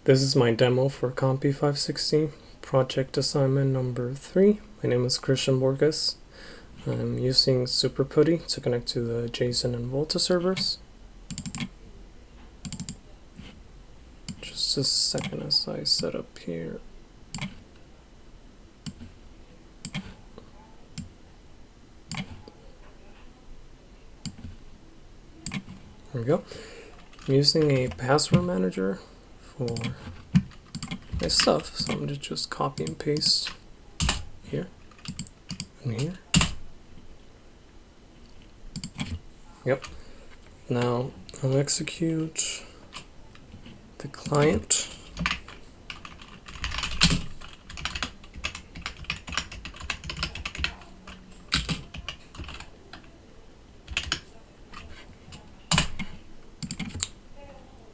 This is my demo for COMPE560 project assignment number 3. My name is Christian Borges. I'm using Super Putty to connect to the JSON and Volta servers. Just a second as I set up here. There we go. I'm using a password manager for my stuff, so I'm going to just copy and paste here and here. Yep. Now I'll execute the client.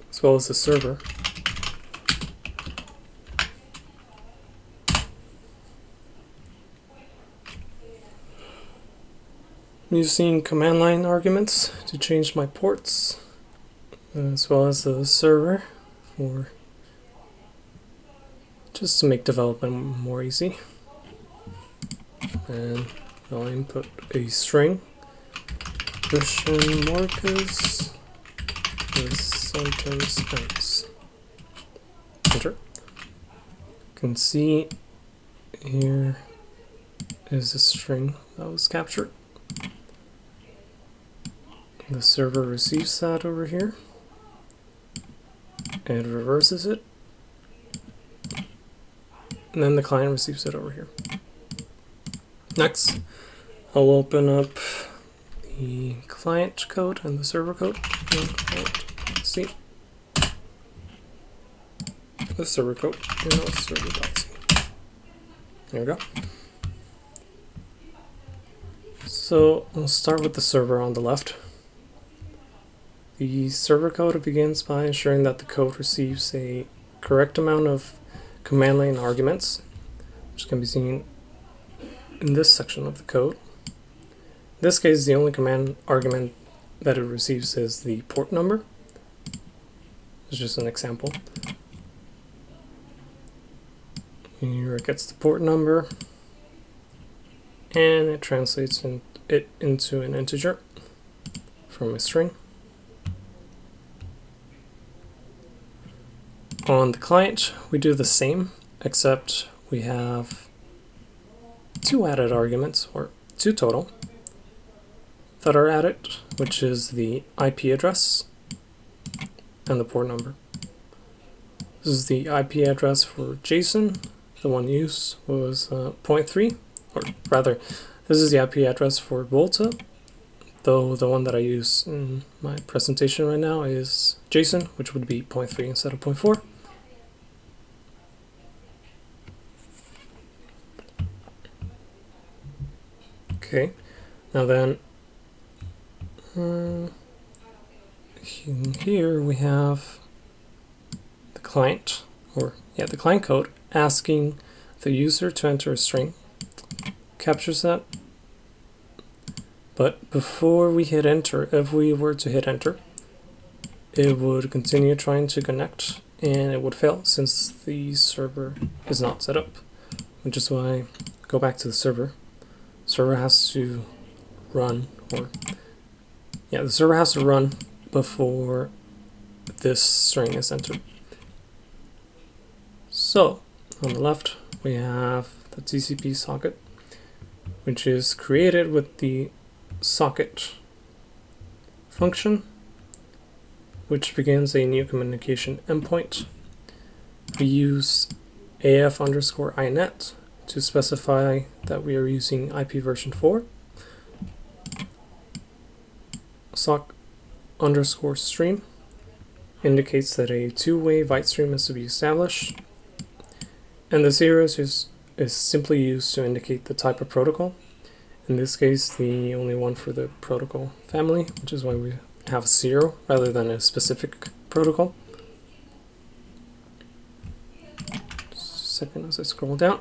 As well as the server. I'm using command line arguments to change my ports, as well as the server for just to make development more easy. And I'll input a string. Christian Borges with sentence ends. Enter. You can see here is a string that was captured. The server receives that over here and reverses it, and then the client receives it over here. Next, I'll open up the client code and the server code. See the server code, server.c. There we go. So I'll start with the server on the left. The server code begins by ensuring that the code receives a correct amount of command line arguments, which can be seen in this section of the code. In this case, the only command argument that it receives is the port number. It's just an example. Here it gets the port number, and it translates it into an integer from a string. On the client, we do the same, except we have two added arguments, or two total, that are added, which is the IP address and the port number. This is the IP address for JSON. The one used was 0.3, or rather, this is the IP address for Volta, though the one that I use in my presentation right now is JSON, which would be 0.3 instead of 0.4. Okay, now then, here we have the client, the client code asking the user to enter a string. Captures that. But before we hit enter, if we were to hit enter, it would continue trying to connect and it would fail since the server is not set up, which is why I go back to the server. Server has to run, the server has to run before this string is entered. So on the left we have the TCP socket, which is created with the socket function, which begins a new communication endpoint. We use af_inet to specify that we are using IP version 4. sock_stream indicates that a two-way byte stream is to be established, and the zeros is simply used to indicate the type of protocol. In this case, the only one for the protocol family, which is why we have 0 rather than a specific protocol. Just a second as I scroll down.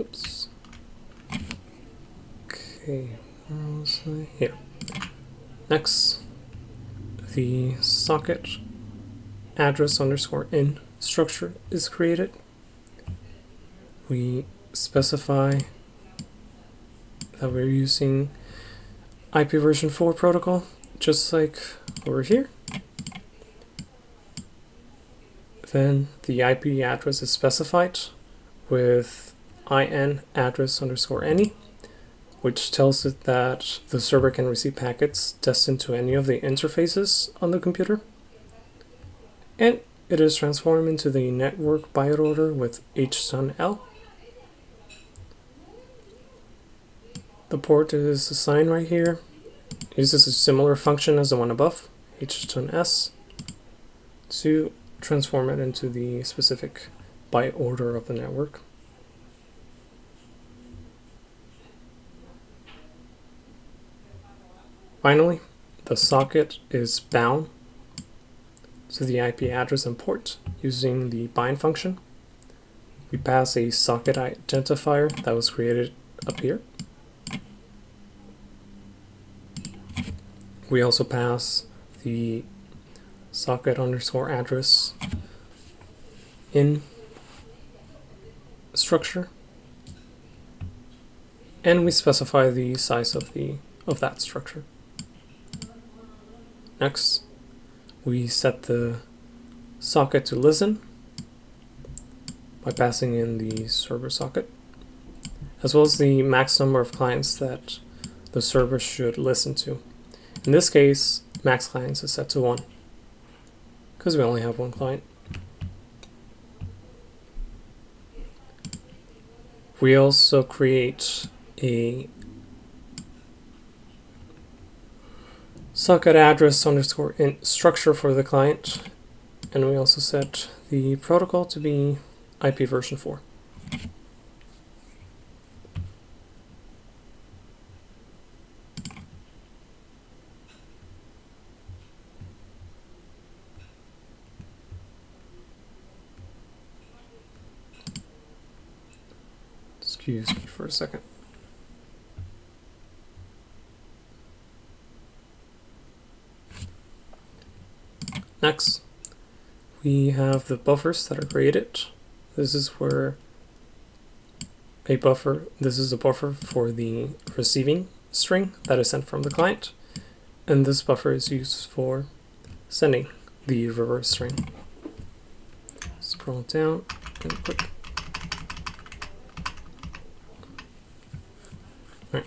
Oops. Okay, where was I? Here. Next, the socket address underscore in structure is created. We specify that we're using IPv4 protocol, just like over here. Then the IP address is specified with in address underscore any, which tells it that the server can receive packets destined to any of the interfaces on the computer. And it is transformed into the network byte order with HSUN-L. The port is assigned right here. It uses a similar function as the one above, HSUN-S, to transform it into the specific byte order of the network. Finally, the socket is bound to the IP address and port using the bind function. We pass a socket identifier that was created up here. We also pass the socket underscore address in structure, and we specify the size of that structure. Next, we set the socket to listen by passing in the server socket, as well as the max number of clients that the server should listen to. In this case, max clients is set to 1, because we only have one client. We also create a socket address underscore in structure for the client, and we also set the protocol to be IPv4. Excuse me for a second. Next, we have the buffers that are created. This is where this is a buffer for the receiving string that is sent from the client, and this buffer is used for sending the reverse string. Scroll down and click. Right.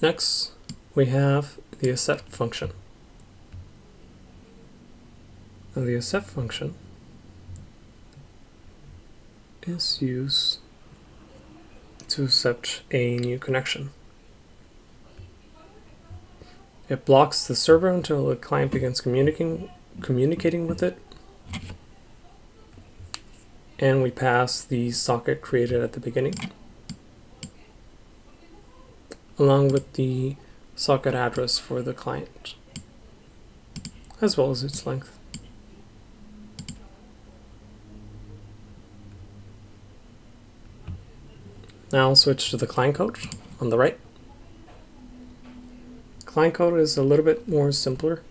Next, we have the accept function. Now the accept function is used to accept a new connection. It blocks the server until the client begins communicating with it, and we pass the socket created at the beginning, along with the socket address for the client, as well as its length. Now I'll switch to the client code on the right. Client code is a little bit more simpler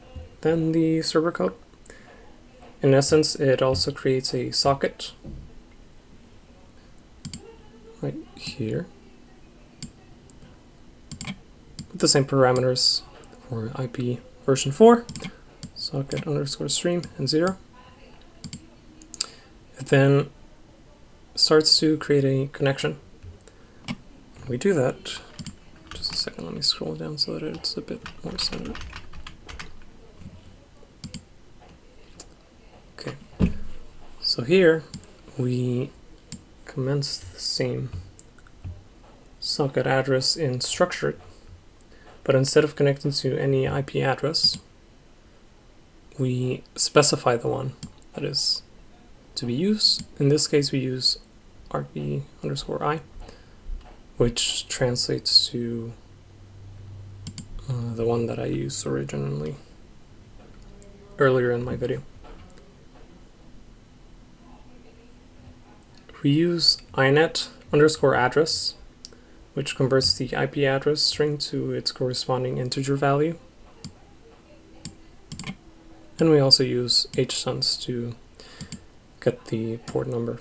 than the server code. In essence, it also creates a socket right here with the same parameters for IPv4, socket underscore stream and 0. It then starts to create a connection. We do that. Just a second, let me scroll down so that it's a bit more centered. Okay, so here we commence the same socket address in structured, but instead of connecting to any IP address, we specify the one that is to be used. In this case, we use rp_i, which translates to the one that I used originally earlier in my video. We use inet_address, which converts the IP address string to its corresponding integer value. And we also use hsense to get the port number,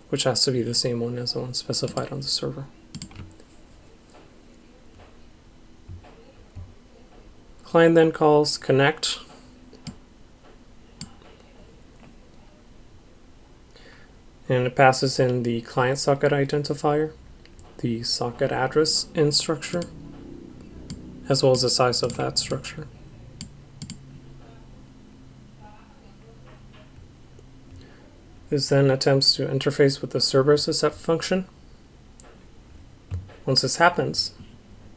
which has to be the same one as the one specified on the server. Client then calls connect, and it passes in the client socket identifier, the socket address in structure, as well as the size of that structure. This then attempts to interface with the server's accept function. Once this happens,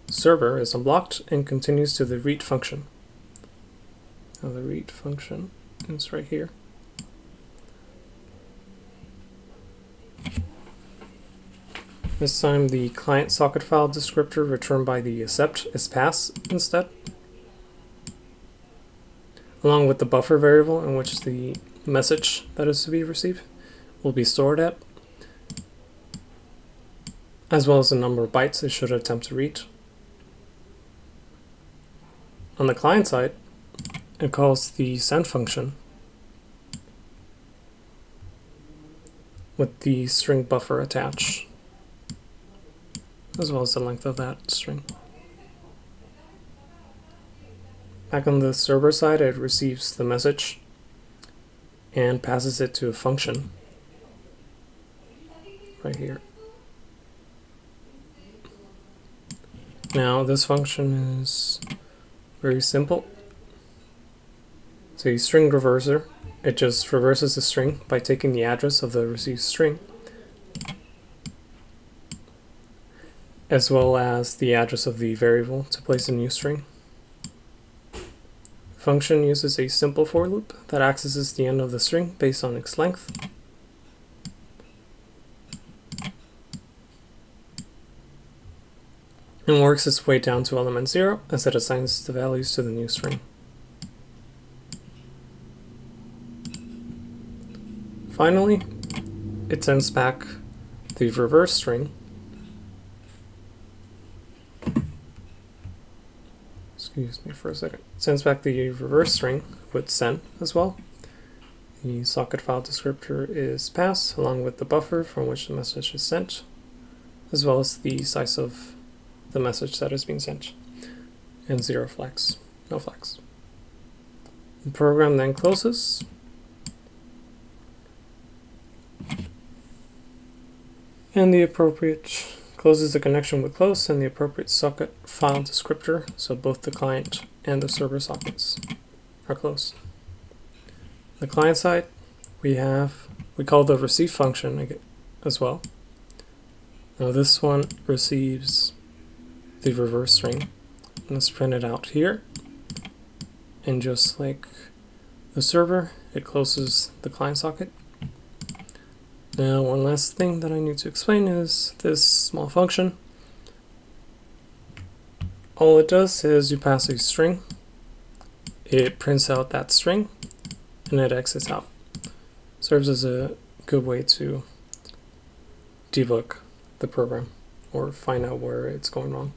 the server is unblocked and continues to the read function. Now the read function is right here. This time the client socket file descriptor returned by the accept is pass instead, along with the buffer variable in which the message that is to be received will be stored at, as well as the number of bytes it should attempt to read. On the client side, it calls the send function with the string buffer attached, as well as the length of that string. Back on the server side, it receives the message and passes it to a function right here. Now this function is very simple. It's a string reverser. It just reverses the string by taking the address of the received string, as well as the address of the variable to place a new string. The function uses a simple for loop that accesses the end of the string based on its length. And works its way down to element 0 as it assigns the values to the new string. Finally, it sends back the reverse string. Excuse me for a second. It sends back the reverse string with send as well. The socket file descriptor is passed along with the buffer from which the message is sent, as well as the size of the message that is being sent, and 0 flags, no flags. The program then closes, and the appropriate closes the connection with close and the appropriate socket file descriptor, so both the client and the server sockets are closed. The client side, we call the receive function as well. Now this one receives the reverse string, and it's printed out here, and just like the server, it closes the client socket. Now one last thing that I need to explain is this small function. All it does is you pass a string, it prints out that string, and it exits out. Serves as a good way to debug the program or find out where it's going wrong.